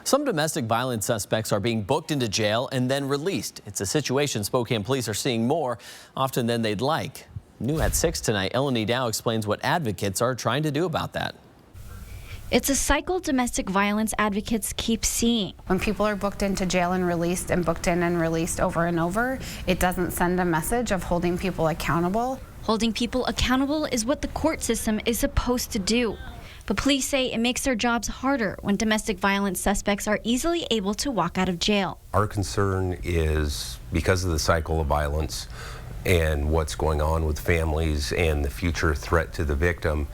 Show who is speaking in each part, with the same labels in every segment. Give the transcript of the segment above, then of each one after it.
Speaker 1: Some domestic violence suspects are being booked into jail and then released. It's a situation Spokane police are seeing more often than they'd like. New at 6 tonight, Elenee explains what advocates are trying to do about that.
Speaker 2: It's a cycle domestic violence advocates keep seeing.
Speaker 3: When people are booked into jail and released and booked in and released over and over, it doesn't send a message of holding people accountable.
Speaker 2: Holding people accountable is what the court system is supposed to do. But police say it makes their jobs harder when domestic violence suspects are easily able to walk out of jail.
Speaker 4: Our concern is because of the cycle of violence and what's going on with families and the future threat to the victim,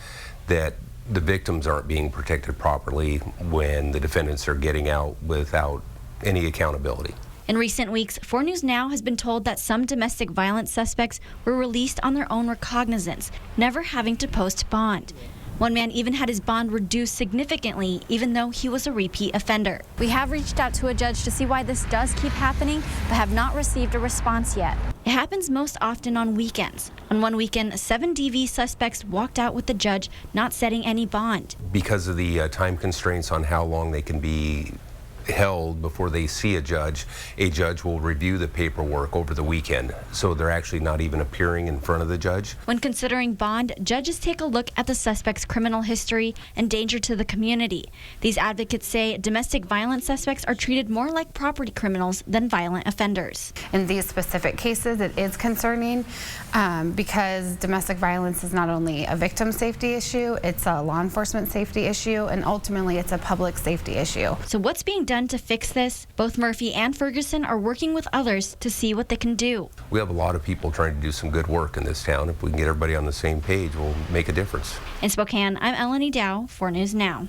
Speaker 4: that the victims aren't being protected properly when the defendants are getting out without any accountability.
Speaker 2: In recent weeks, 4 News Now has been told that some domestic violence suspects were released on their own recognizance, never having to post bond. One man even had his bond reduced significantly, even though he was a repeat offender. We have reached out to a judge to see why this does keep happening, but have not received a response yet. It happens most often on weekends. On one weekend, 7 DV suspects walked out with the judge not setting any bond.
Speaker 4: Because of the time constraints on how long they can be held before they see a judge will review the paperwork over the weekend, so they're actually not even appearing in front of the judge.
Speaker 2: When considering bond, judges take a look at the suspect's criminal history and danger to the community. These advocates say domestic violence suspects are treated more like property criminals than violent offenders.
Speaker 3: In these specific cases, it is concerning because domestic violence is not only a victim safety issue, it's a law enforcement safety issue, and ultimately it's a public safety issue.
Speaker 2: So what's being done to fix this? Both Murphy and Ferguson are working with others to see what they can do.
Speaker 4: We have a lot of people trying to do some good work in this town. If we can get everybody on the same page, we'll make a difference.
Speaker 2: In Spokane, I'm Elenee, 4 News Now.